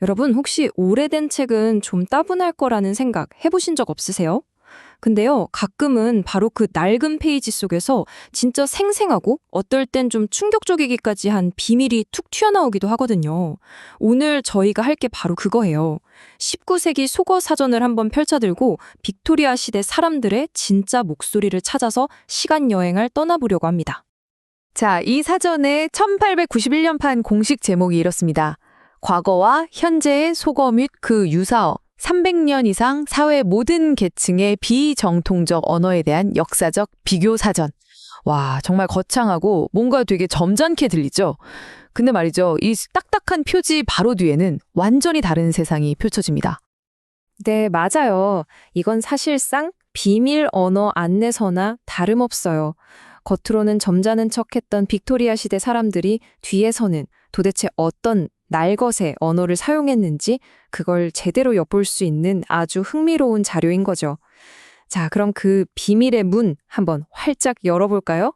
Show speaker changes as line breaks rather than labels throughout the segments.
여러분, 혹시 오래된 책은 좀 따분할 거라는 생각 해보신 적 없으세요? 근데요, 가끔은 바로 그 낡은 페이지 속에서 진짜 생생하고 어떨 땐 좀 충격적이기까지 한 비밀이 툭 튀어나오기도 하거든요. 오늘 저희가 할 게 바로 그거예요. 19세기 속어 사전을 한번 펼쳐들고 빅토리아 시대 사람들의 진짜 목소리를 찾아서 시간 여행을 떠나보려고 합니다.
자, 이 사전의 1891년판 공식 제목이 이렇습니다. 과거와 현재의 속어 및 그 유사어, 300년 이상 사회 모든 계층의 비정통적 언어에 대한 역사적 비교 사전. 와, 정말 거창하고 뭔가 되게 점잖게 들리죠? 근데 말이죠, 이 딱딱한 표지 바로 뒤에는 완전히 다른 세상이 펼쳐집니다.
네, 맞아요. 이건 사실상 비밀 언어 안내서나 다름없어요. 겉으로는 점잖은 척했던 빅토리아 시대 사람들이 뒤에서는 도대체 어떤 날것의 언어를 사용했는지 그걸 제대로 엿볼 수 있는 아주 흥미로운 자료인 거죠. 자, 그럼 그 비밀의 문 한번 활짝 열어볼까요?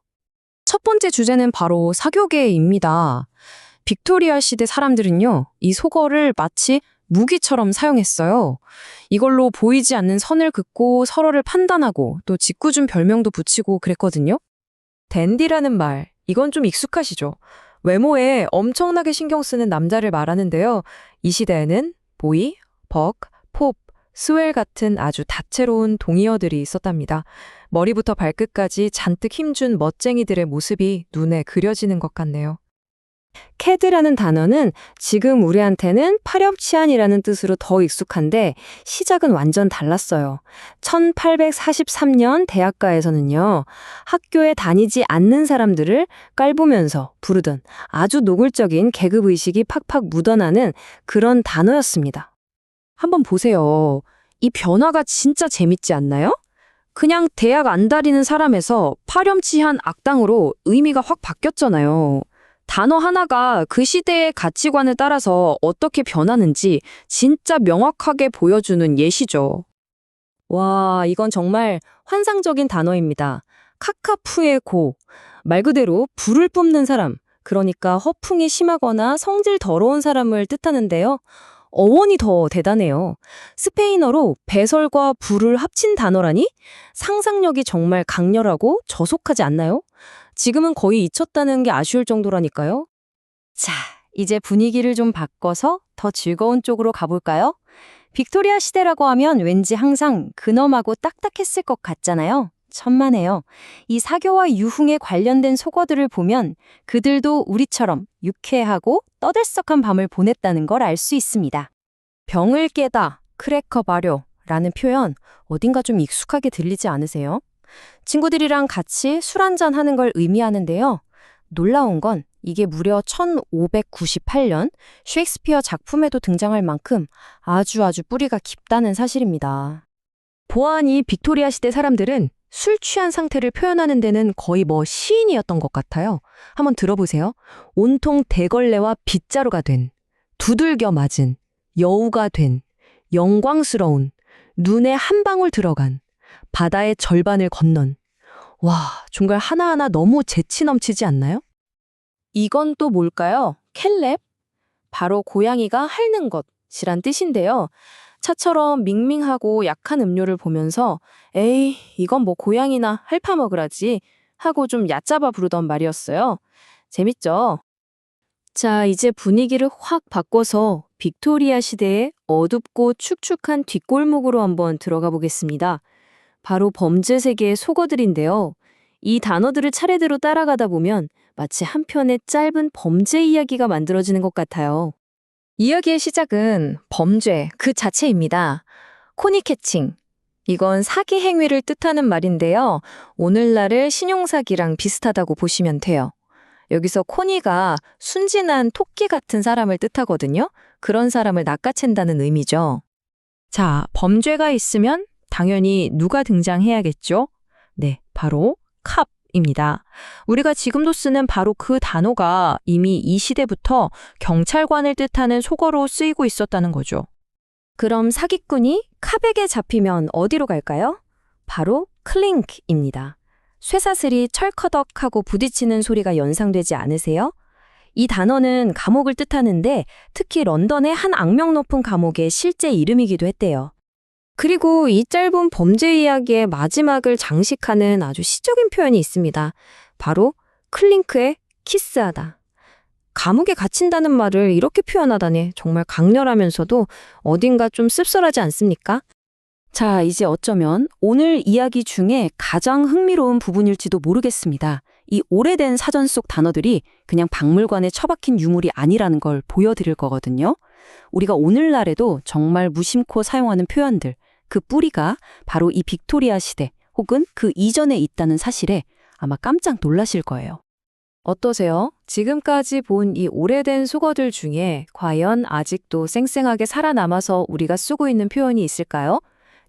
첫 번째 주제는 바로 사교계입니다. 빅토리아 시대 사람들은요, 이 속어를 마치 무기처럼 사용했어요. 이걸로 보이지 않는 선을 긋고 서로를 판단하고 또 짓궂은 별명도 붙이고 그랬거든요. 댄디라는 말, 이건 좀 익숙하시죠? 외모에 엄청나게 신경 쓰는 남자를 말하는데요. 이 시대에는 보이, 벅, 팝, 스웰 같은 아주 다채로운 동의어들이 있었답니다. 머리부터 발끝까지 잔뜩 힘준 멋쟁이들의 모습이 눈에 그려지는 것 같네요. 캐드라는 단어는 지금 우리한테는 파렴치한이라는 뜻으로 더 익숙한데 시작은 완전 달랐어요. 1843년 대학가에서는요. 학교에 다니지 않는 사람들을 깔보면서 부르던 아주 노골적인 계급의식이 팍팍 묻어나는 그런 단어였습니다. 한번 보세요. 이 변화가 진짜 재밌지 않나요? 그냥 대학 안 다니는 사람에서 파렴치한 악당으로 의미가 확 바뀌었잖아요. 단어 하나가 그 시대의 가치관을 따라서 어떻게 변하는지 진짜 명확하게 보여주는 예시죠. 와, 이건 정말 환상적인 단어입니다. 카카푸의 고. 말 그대로 불을 뿜는 사람, 그러니까 허풍이 심하거나 성질 더러운 사람을 뜻하는데요. 어원이 더 대단해요. 스페인어로 배설과 불을 합친 단어라니? 상상력이 정말 강렬하고 저속하지 않나요? 지금은 거의 잊혔다는 게 아쉬울 정도라니까요. 자, 이제 분위기를 좀 바꿔서 더 즐거운 쪽으로 가볼까요? 빅토리아 시대라고 하면 왠지 항상 근엄하고 딱딱했을 것 같잖아요. 천만에요. 이 사교와 유흥에 관련된 속어들을 보면 그들도 우리처럼 유쾌하고 떠들썩한 밤을 보냈다는 걸 알 수 있습니다. 병을 깨다, 크래커 발효라는 표현 어딘가 좀 익숙하게 들리지 않으세요? 친구들이랑 같이 술 한잔 하는 걸 의미하는데요. 놀라운 건 이게 무려 1598년 셰익스피어 작품에도 등장할 만큼 아주 뿌리가 깊다는 사실입니다. 보아하니 빅토리아 시대 사람들은 술 취한 상태를 표현하는 데는 거의 시인이었던 것 같아요. 한번 들어보세요. 온통 대걸레와 빗자루가 된, 두들겨 맞은, 여우가 된, 영광스러운, 눈에 한 방울 들어간, 바다의 절반을 건넌. 와, 정말 하나하나 너무 재치 넘치지 않나요? 이건 또 뭘까요? 캘렙? 바로 고양이가 핥는 것이란 뜻인데요. 차처럼 밍밍하고 약한 음료를 보면서 에이, 이건 고양이나 핥아먹으라지 하고 좀 얕잡아 부르던 말이었어요. 재밌죠? 자, 이제 분위기를 확 바꿔서 빅토리아 시대의 어둡고 축축한 뒷골목으로 한번 들어가 보겠습니다. 바로 범죄 세계의 속어들인데요. 이 단어들을 차례대로 따라가다 보면 마치 한 편의 짧은 범죄 이야기가 만들어지는 것 같아요. 이야기의 시작은 범죄 그 자체입니다. 코니캐칭. 이건 사기 행위를 뜻하는 말인데요. 오늘날의 신용사기랑 비슷하다고 보시면 돼요. 여기서 코니가 순진한 토끼 같은 사람을 뜻하거든요. 그런 사람을 낚아챈다는 의미죠. 자, 범죄가 있으면 당연히 누가 등장해야겠죠? 네, 바로 캅입니다. 우리가 지금도 쓰는 바로 그 단어가 이미 이 시대부터 경찰관을 뜻하는 속어로 쓰이고 있었다는 거죠. 그럼 사기꾼이 캅에게 잡히면 어디로 갈까요? 바로 클링크입니다. 쇠사슬이 철커덕하고 부딪히는 소리가 연상되지 않으세요?
이 단어는 감옥을 뜻하는데 특히 런던의 한 악명 높은 감옥의 실제 이름이기도 했대요.
그리고 이 짧은 범죄 이야기의 마지막을 장식하는 아주 시적인 표현이 있습니다. 바로 클링크의 키스하다. 감옥에 갇힌다는 말을 이렇게 표현하다니 정말 강렬하면서도 어딘가 좀 씁쓸하지 않습니까?
자, 이제 어쩌면 오늘 이야기 중에 가장 흥미로운 부분일지도 모르겠습니다. 이 오래된 사전 속 단어들이 그냥 박물관에 처박힌 유물이 아니라는 걸 보여드릴 거거든요. 우리가 오늘날에도 정말 무심코 사용하는 표현들, 그 뿌리가 바로 이 빅토리아 시대 혹은 그 이전에 있다는 사실에 아마 깜짝 놀라실 거예요.
어떠세요? 지금까지 본 이 오래된 속어들 중에 과연 아직도 쌩쌩하게 살아남아서 우리가 쓰고 있는 표현이 있을까요?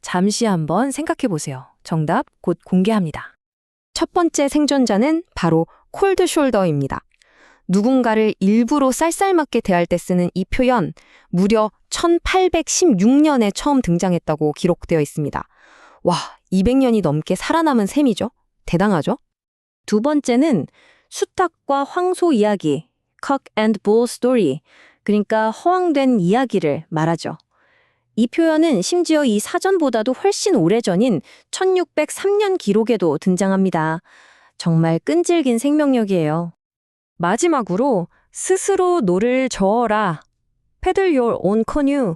잠시 한번 생각해 보세요. 정답 곧 공개합니다. 첫 번째 생존자는 바로 콜드 숄더입니다. 누군가를 일부러 쌀쌀맞게 대할 때 쓰는 이 표현, 무려 1816년에 처음 등장했다고 기록되어 있습니다. 와, 200년이 넘게 살아남은 셈이죠? 대단하죠?
두 번째는 수탉과 황소 이야기, cock and bull story, 그러니까 허황된 이야기를 말하죠. 이 표현은 심지어 이 사전보다도 훨씬 오래전인 1603년 기록에도 등장합니다. 정말 끈질긴 생명력이에요.
마지막으로 스스로 노를 저어라. Paddle your own canoe.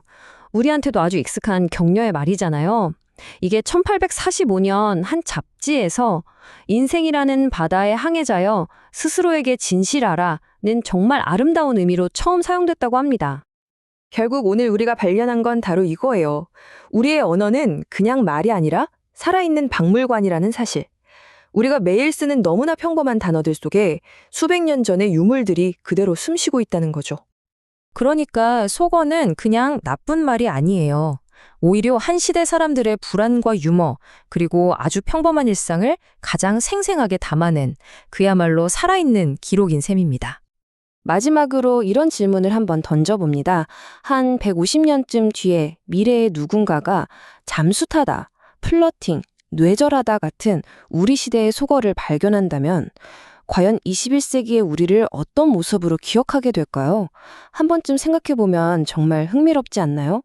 우리한테도 아주 익숙한 격려의 말이잖아요. 이게 1845년 한 잡지에서 인생이라는 바다의 항해자여 스스로에게 진실하라는 정말 아름다운 의미로 처음 사용됐다고 합니다. 결국 오늘 우리가 발견한 건 바로 이거예요. 우리의 언어는 그냥 말이 아니라 살아있는 박물관이라는 사실. 우리가 매일 쓰는 너무나 평범한 단어들 속에 수백 년 전의 유물들이 그대로 숨쉬고 있다는 거죠. 그러니까 속어는 그냥 나쁜 말이 아니에요. 오히려 한 시대 사람들의 불안과 유머, 그리고 아주 평범한 일상을 가장 생생하게 담아낸 그야말로 살아있는 기록인 셈입니다. 마지막으로 이런 질문을 한번 던져봅니다. 한 150년쯤 뒤에 미래의 누군가가 잠수타다, 플러팅, 뇌절하다 같은 우리 시대의 속어를 발견한다면 과연 21세기의 우리를 어떤 모습으로 기억하게 될까요? 한 번쯤 생각해보면 정말 흥미롭지 않나요?